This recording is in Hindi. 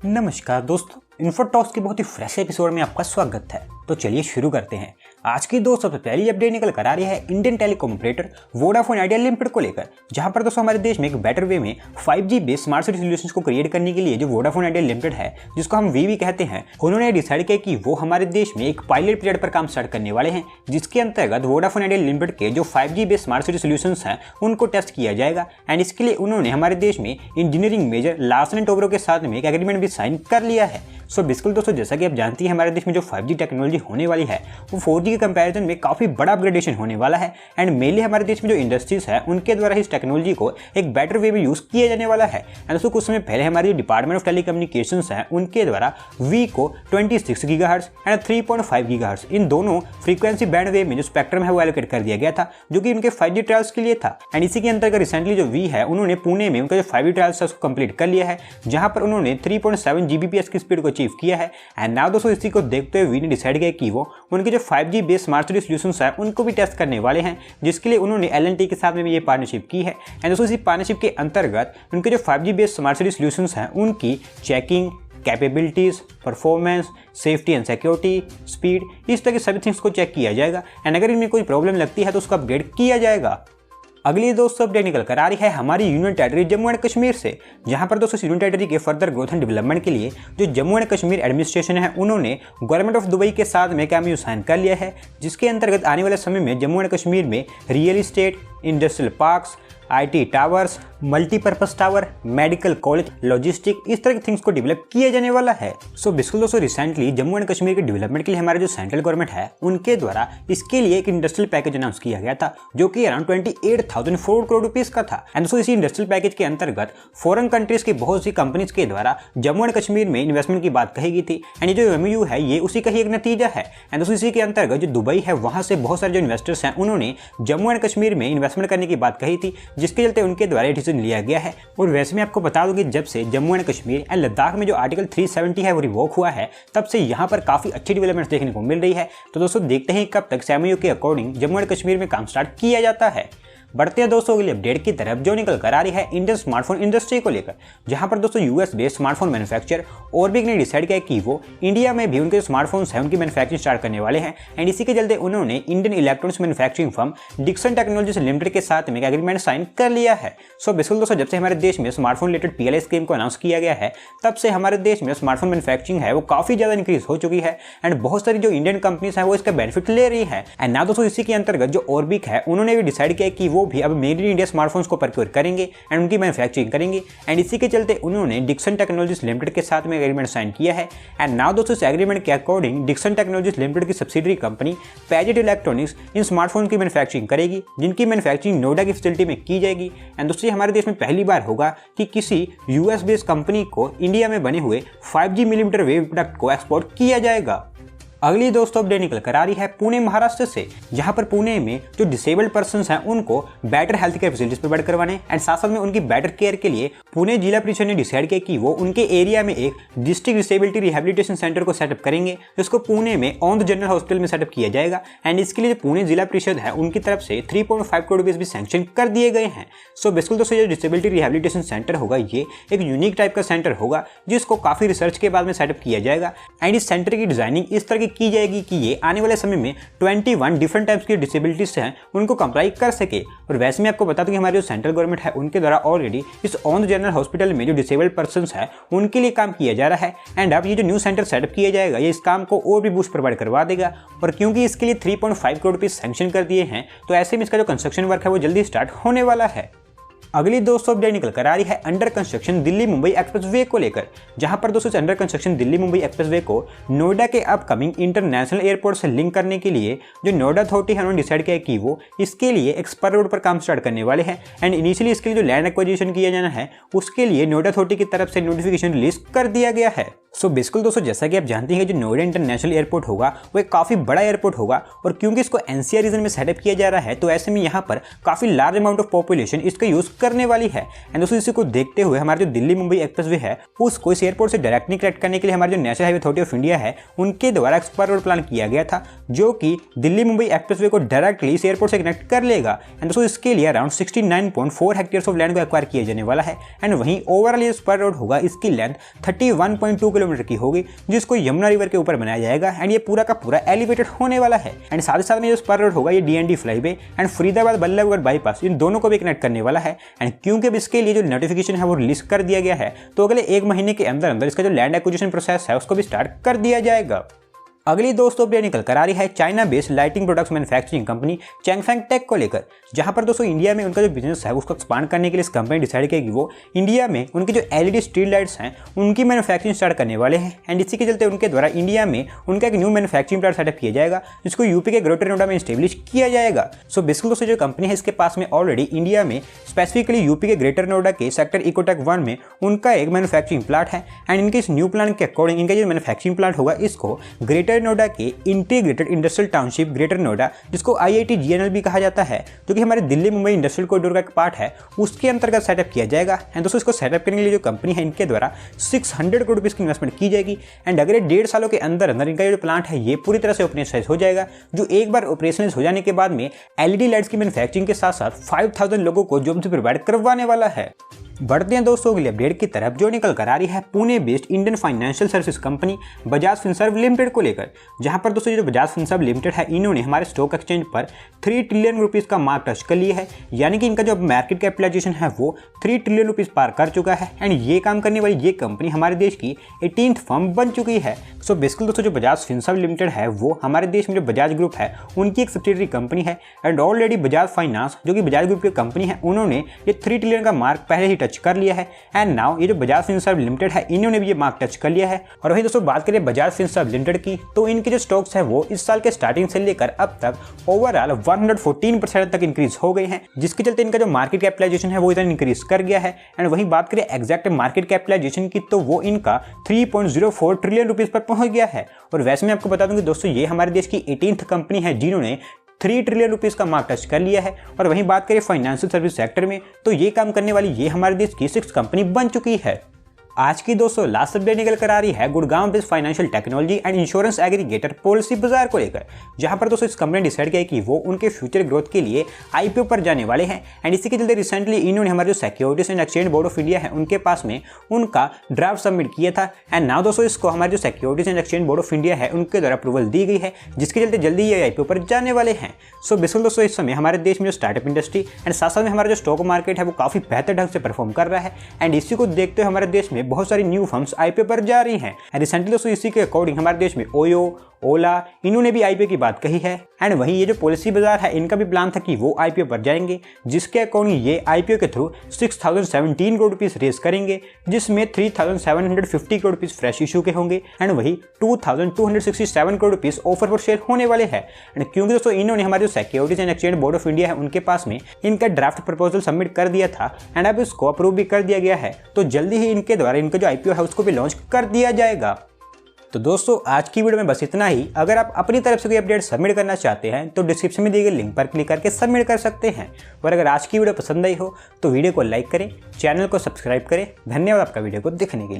नमस्कार दोस्तों, इन्फोटॉक्स के बहुत ही फ्रेश एपिसोड में आपका स्वागत है। तो चलिए शुरू करते हैं। आज की दोस्तों सबसे पहली अपडेट निकल कर आ रही है Indian telecom operator Vodafone idea limited को लेकर, जहां पर दोस्तों हमारे देश में एक बेटर वे में 5G based smart city solutions को क्रिएट करने के लिए जो वोडाफोन आइडिया लिमिटेड है, जिसको हम वीवी कहते हैं, उन्होंने डिसाइड किया कि वो हमारे देश में एक पायलट पीरियड पर काम स्टार्ट करने वाले हैं, जिसके अंतर्गत वोडाफोन आइडिया लिमिटेड के जो 5G based smart city solutions हैं उनको टेस्ट किया जाएगा। एंड इसके लिए उन्होंने हमारे देश में engineering major Larsen and Toubro के साथ में एक एग्रीमेंट भी साइन कर लिया है। सो बिल्कुल दोस्तों, जैसा कि आप जानती हैं हमारे देश में जो 5G टेक्नोलॉजी होने वाली है वो 4G के कंपैरिजन में काफ़ी बड़ा अपग्रेडेशन होने वाला है। एंड मेनली हमारे देश में जो इंडस्ट्रीज है उनके द्वारा इस टेक्नोलॉजी को एक बेटर वे में यूज़ किया जाने वाला है। एंड दोस्तों कुछ समय पहले हमारी डिपार्टमेंट ऑफ टेलीकम्युनिकेशंस है उनके द्वारा वी को 26 गीगाहर्ट्ज़ एंड 3.5 गीगाहर्ट्ज़ इन दोनों फ्रीक्वेंसी बैंड वे में जो स्पेक्ट्रम है वो एलोकेट कर दिया गया था, जो कि उनके 5G ट्रायल्स के लिए था। एंड इसी के अंतर्गत रिसेंटली जो वी है उन्होंने पुणे में उनका जो 5G ट्रायल्स है उसको कंप्लीट कर लिया है, जहां पर उन्होंने 3.7 Gbps की स्पीड को अचीव किया है। एंड नाउ दोस्तों इसी को देखते हुए वी ने डिसाइड किया कि वो उनके जो 5G based smart city solutions है उनको भी टेस्ट करने वाले हैं, जिसके लिए उन्होंने L&T के साथ में भी ये पार्टनरशिप की है। एंड दोस्तों इसी पार्टनरशिप के अंतर्गत उनके जो 5G based smart city solutions हैं उनकी checking, capabilities, performance, safety and security, speed, इस तरह के सभी थिंग्स को चेक किया जाएगा। एंड अगर इनमें कोई प्रॉब्लम लगती है तो उसको अपग्रेड किया जाएगा। अगली दोस्तों अपडेट निकल कर आ रही है हमारी union territory Jammu and Kashmir से, जहां पर दोस्तों यूनियन टेरिटरी के फर्दर ग्रोथ एंड डेवलपमेंट के लिए जो जम्मू एंड कश्मीर एडमिनिस्ट्रेशन है उन्होंने गवर्नमेंट ऑफ दुबई के साथ में MOU साइन कर लिया है, जिसके अंतर्गत आने वाले समय में जम्मू एंड कश्मीर में real estate, industrial parks, IT towers, multipurpose tower, medical college, logistic, इस तरह के थिंग्स को डेवलप किया जाने वाला है। सो बिल्कुल दोस्तों रिसेंटली जम्मू एंड कश्मीर के डेवलपमेंट के लिए हमारे जो सेंट्रल गवर्नमेंट है उनके द्वारा इसके लिए एक इंडस्ट्रियल पैकेज अनाउंस किया गया था, जो कि अराउंड 28,004 करोड़ रुपीस का था। एंड दोस्तों इसी इंडस्ट्रियल पैकेज के अंतर्गत फॉरेन कंट्रीज की बहुत सी कंपनीज के द्वारा जम्मू एंड कश्मीर में इन्वेस्टमेंट की बात कही गई थी। एंड ये जो MOU है ये उसी का ही एक नतीजा है। एंड दोस्तों इसी के अंतर्गत जो दुबई है वहां से बहुत सारे जो इन्वेस्टर्स हैं उन्होंने जम्मू एंड कश्मीर में इन्वेस्टमेंट करने की बात कही थी, जिसके चलते उनके द्वारा डिसीजन लिया गया है। और वैसे मैं आपको बता दूं कि जब से जम्मू एंड कश्मीर एंड लद्दाख में जो आर्टिकल 370 है वो रिवोक हुआ है, तब से यहाँ पर काफ़ी अच्छी डेवलपमेंट्स देखने को मिल रही है। तो दोस्तों देखते हैं कब तक MOU के अकॉर्डिंग जम्मू एंड कश्मीर में काम स्टार्ट किया जाता है। बढ़ते हैं दोस्तों अगली अपडेट की तरफ, जो निकल कर आ रही है इंडियन स्मार्टफोन इंडस्ट्री को लेकर, जहां पर दोस्तों US बेस्ड स्मार्टफोन मैन्युफैक्चरर ऑर्बिक ने डिसाइड किया कि वो इंडिया में भी उनके स्मार्टफोन्स हैं उनकी मैन्युफैक्चरिंग स्टार्ट करने वाले हैं। एंड इसी के चलते उन्होंने Indian electronics manufacturing firm Dixon Technologies Limited के साथ में एक एग्रीमेंट साइन कर लिया है। सो बिल्कुल दोस्तों जब से हमारे देश में स्मार्टफोन रिलेटेड PLI स्कीम को अनाउंस किया गया है, तब से हमारे देश में स्मार्टफोन मैन्युफैक्चरिंग है वो काफ़ी ज़्यादा इंक्रीज हो चुकी है। एंड बहुत सारी जो इंडियन कंपनीज हैं वो इसका बेनिफिट ले रही है। एंड ना दोस्तों इसी के अंतर्गत जो ऑर्बिक है उन्होंने भी डिसाइड किया कि वो भी अब मेड इन इंडिया स्मार्टफोन्स को प्रोक्योर करेंगे एंड उनकी मैन्युफैक्चरिंग करेंगे। एंड इसी के चलते उन्होंने डिक्सन टेक्नोलॉजीज लिमिटेड के साथ में एग्रीमेंट साइन किया है। एंड नाउ दोस्तों इस एग्रीमेंट के अकॉर्डिंग डिक्सन टेक्नोलॉजीज लिमिटेड की सब्सिडरी कंपनी पैजेट इलेक्ट्रॉनिक्स इन स्मार्टफोन की मैन्युफैक्चरिंग करेगी, जिनकी मैन्युफैक्चरिंग नोएडा की फैसिलिटी में की जाएगी। एंड दोस्तों हमारे देश में पहली बार होगा कि किसी US बेस्ड कंपनी को इंडिया में बने हुए 5G मिलीमीटर वेव प्रोडक्ट को एक्सपोर्ट किया जाएगा। अगली दोस्तों अपडेट निकल कर आ रही है पुणे महाराष्ट्र से, जहां पर पुणे में जो डिसेबल्ड पर्सन्स हैं उनको better health care facilities provide करवाने एंड साथ साथ में उनकी बेटर केयर के लिए पुणे जिला परिषद ने डिसाइड किया कि वो उनके एरिया में एक डिस्ट्रिक्ट डिसेबिलिटी रिहेबिलिटेशन सेंटर को सेटअप करेंगे, जिसको पुणे में ऑन द जनरल हॉस्पिटल में सेटअप किया जाएगा। एंड इसके लिए जो पुणे जिला परिषद है उनकी तरफ से 3.5 करोड़ रुपये भी सैंक्शन कर दिए गए हैं। सो बिल्कुल दोस्तों जो डिसेबिलिटी रिहेबिलिटेशन सेंटर होगा ये एक यूनिक टाइप का सेंटर होगा, जिसको काफ़ी रिसर्च के बाद में सेटअप किया जाएगा। एंड इस सेंटर की डिजाइनिंग इस तरह की जाएगी कि ये आने वाले समय में 21 डिफरेंट टाइप्स की डिसेबिलिटीज हैं उनको कंप्लाई कर सके। और वैसे मैं आपको बता दूं कि हमारी जो सेंट्रल गवर्नमेंट है उनके द्वारा ऑलरेडी इस ऑन द जनरल हॉस्पिटल में जो डिसेबल्ड पर्सन्स है उनके लिए काम किया जा रहा है। एंड अब ये जो न्यू सेंटर सेटअप किया जाएगा ये इस काम को और भी बूस्ट प्रोवाइड करवा देगा। और क्योंकि इसके लिए 3.5 करोड़ रुपये सैंक्शन कर दिए हैं, तो ऐसे में इसका जो कंस्ट्रक्शन वर्क है वो जल्दी स्टार्ट होने वाला है। अगली दोस्तों अपडेट निकल कर आ रही है under construction Delhi Mumbai expressway को लेकर, जहां पर दोस्तों under construction Delhi Mumbai expressway को नोएडा के अपकमिंग इंटरनेशनल एयरपोर्ट से लिंक करने के लिए जो नोएडा अथॉरिटी है उन्होंने डिसाइड किया कि वो इसके लिए एक स्पर रोड पर काम स्टार्ट करने वाले हैं। एंड इनिशियली इसके लिए जो लैंड एक्विजिशन किया जाना है उसके लिए नोएडा अथॉरिटी की तरफ से नोटिफिकेशन रिलीज कर दिया गया है। सो बिल्कुल दोस्तों, जैसा कि आप जानते हैं कि जो नोएडा इंटरनेशनल एयरपोर्ट होगा वो एक काफ़ी बड़ा एयरपोर्ट होगा, और क्योंकि इसको एनसीआर रीजन में सेटअप किया जा रहा है तो ऐसे में यहाँ पर काफ़ी लार्ज अमाउंट ऑफ पॉपुलेशन इसका यूज़ करने वाली है। एंड दोस्तों, इसी को देखते हुए हमारे जो दिल्ली मुंबई एक्सप्रेसवे है उसको इस एयरपोर्ट से डायरेक्टली कनेक्ट करने के लिए हमारे जो national highway authority of India है उनके द्वारा एक्सप्रेस रोड प्लान किया गया था, जो कि दिल्ली मुंबई एक्सप्रेसवे को डायरेक्टली इस एयरपोर्ट से कनेक्ट कर लेगा। एंड दोस्तों, इसके लिए अराउंड 69.4 हेक्टेयर्स ऑफ लैंड को एक्वायर किया जाने वाला है। एंड वहीं ओवरऑल ये स्पर रोड होगा, इसकी लेंथ 31.2 किलोमीटर की होगी, जिसको यमुना रिवर के ऊपर बनाया जाएगा। एंड ये पूरा का पूरा एलिवेटेड होने वाला है। एंड साथ ही साथ में जो स्पर रोड होगा ये DND flyway and Faridabad Ballabhgarh bypass इन दोनों को भी कनेक्ट करने वाला है। एंड क्योंकि अब इसके लिए जो नोटिफिकेशन है वो रिलीज कर दिया गया है, तो अगले 1 महीने के अंदर अंदर इसका जो लैंड एक्विजिशन प्रोसेस है उसको भी स्टार्ट कर दिया जाएगा। अगली दोस्तों अपडेट निकल कर आ रही है China based lighting products manufacturing company Changfeng tech को लेकर, जहां पर दोस्तों इंडिया में उनका जो बिजनेस है उसको एक्सपांड करने के लिए इस कंपनी डिसाइड किया कि वो इंडिया में उनकी जो एलईडी स्ट्रीट लाइट्स हैं उनकी मैन्युफैक्चरिंग स्टार्ट करने वाले हैं। एंड इसी के चलते उनके द्वारा इंडिया में उनका एक न्यू मैन्युफैक्चरिंग प्लांट सेटअप किया जाएगा, जिसको यूपी के ग्रेटर नोएडा में स्टेब्लिश किया जाएगा। सो बेसिकली दोस्तों, जो कंपनी है इसके पास में ऑलरेडी इंडिया में स्पेसिफिकली यूपी के ग्रेटर नोएडा के सेक्टर इकोटेक 1 में उनका एक मैन्युफैक्चरिंग प्लांट है। एंड इनके इस न्यू प्लान के अकॉर्डिंग इनका जो मैन्युफैक्चरिंग प्लांट होगा इसको ग्रेटर नोएडा के integrated industrial township greater Noida, जिसको IIT GNL भी कहा जाता है, जो कि हमारे दिल्ली मुंबई इंडस्ट्रियल कॉरिडोर का एक पार्ट है, उसके अंतर्गत सेटअप किया जाएगा। एंड दोस्तों, इसको सेटअप करने के लिए जो कंपनी है इनके द्वारा 600 करोड़ रुपीस की इन्वेस्टमेंट की जाएगी। एंड अगले 1.5 सालों के अंदर अंदर इनका जो प्लांट है ये पूरी तरह से ऑपरेशनलाइज हो जाएगा, जो एक बार ऑपरेशनलाइज हो जाने के बाद में LED लाइट्स की मैन्युफैक्चरिंग के साथ साथ 5000 लोगों को जॉब से प्रोवाइड करवाने वाला है। बढ़ते हैं दोस्तों अगली अपडेट की तरफ, जो निकल कर आ रही है Pune based Indian financial service company Bajaj Finserv limited को लेकर, जहां पर दोस्तों जो बजाज फिनसर्व लिमिटेड है इन्होंने हमारे स्टॉक एक्सचेंज पर 3 ट्रिलियन रुपीस का मार्क टच कर लिया है। यानी कि इनका जो मार्केट कैपिटलाइजेशन है वो 3 ट्रिलियन रुपीस पार कर चुका है। एंड ये काम करने वाली ये कंपनी हमारे देश की 18th फर्म बन चुकी है। सो बेसिकली दोस्तों, जो बजाज फिनसर्व लिमिटेड है वो हमारे देश में जो बजाज ग्रुप है उनकी एक सब्सिडरी कंपनी है। एंड ऑलरेडी बजाज फाइनेंस, जो कि बजाज ग्रुप की कंपनी है, उन्होंने ये 3 ट्रिलियन का मार्क पहले ही टच कर लिया है। एंड नाउ ये जो बजाज फिनसर्व लिमिटेड है इन्होंने भी ये मार्क टच कर लिया है। और वही दोस्तों बात करें बजाज फिनसर्व लिमिटेड की, तो इनके जो स्टॉक्स है वो इस साल के स्टार्टिंग से लेकर अब तक ओवरऑल 114% तक इंक्रीज हो गए हैं, जिसके चलते इनका जो मार्केट कैपिटलाइजेशन है वो इतना इंक्रीज कर गया है। एंड वहीं बात करें एग्जैक्ट मार्केट कैपिटलाइजेशन की, तो वो इनका 3.04 ट्रिलियन रुपीस पर पहुंच गया है। और वैसे मैं आपको बता दूं कि दोस्तों ये हमारे देश की 18th कंपनी है जिन्होंने 3 ट्रिलियन रुपीस का मार्क टच कर लिया है। और वहीं बात करें फाइनेंशियल सर्विस सेक्टर में, तो ये काम करने वाली ये हमारे देश की 6th कंपनी बन चुकी है। आज की दोस्तों लास्ट अपडेट निकल कर आ रही है Gurgaon based financial technology and insurance aggregator policy बाजार को लेकर, जहां पर दोस्तों इस कंपनी ने डिसाइड किया कि वो उनके फ्यूचर ग्रोथ के लिए IPO पर जाने वाले हैं। एंड इसी के चलते रिसेंटली इन्होंने हमारे जो securities and exchange board of India है उनके पास में उनका ड्राफ्ट सबमिट किया था। एंड नाउ दोस्तों इसको हमारे जो securities and exchange board of India है उनके द्वारा अप्रूवल दी गई है, जिसके चलते जल्दी ये IPO पर जाने वाले हैं। सो बिल्कुल दोस्तों, इस समय हमारे देश में जो स्टार्टअप इंडस्ट्री एंड साथ साथ में हमारा जो स्टॉक मार्केट है वो काफ़ी बेहतर ढंग से परफॉर्म कर रहा है। एंड इसी को देखते हुए हमारे देश में बहुत सारी न्यू फर्म्स IPO पर जा रही हैं। रिसेंटली दोस्तों इसी के अकॉर्डिंग हमारे देश में ओयो, ओला इन्होंने भी IPO की बात कही है। एंड वहीं ये जो पॉलिसी बाजार है इनका भी प्लान था कि वो IPO पर जाएंगे, जिसके अकॉर्डिंग ये IPO के थ्रू 6017 करोड़ रुपीस रेस करेंगे, जिसमें 3750 करोड़ रुपीस फ्रेश इशू के होंगे। एंड वही 2267 crore rupees offer for share होने वाले हैं। एंड क्योंकि दोस्तों इन्होंने हमारे जो securities and exchange board of India है उनके पास में इनका ड्राफ्ट प्रपोजल सबमिट कर दिया था एंड अब इसको अप्रूव भी कर दिया गया है, तो जल्दी ही इनके द्वारा इनका जो IPO है उसको भी लॉन्च कर दिया जाएगा। तो दोस्तों आज की वीडियो में बस इतना ही। अगर आप अपनी तरफ से कोई अपडेट सबमिट करना चाहते हैं तो डिस्क्रिप्शन में दिए गए लिंक पर क्लिक करके सबमिट कर सकते हैं। और अगर आज की वीडियो पसंद आई हो तो वीडियो को लाइक करें, चैनल को सब्सक्राइब करें। धन्यवाद आपका वीडियो को देखने के लिए।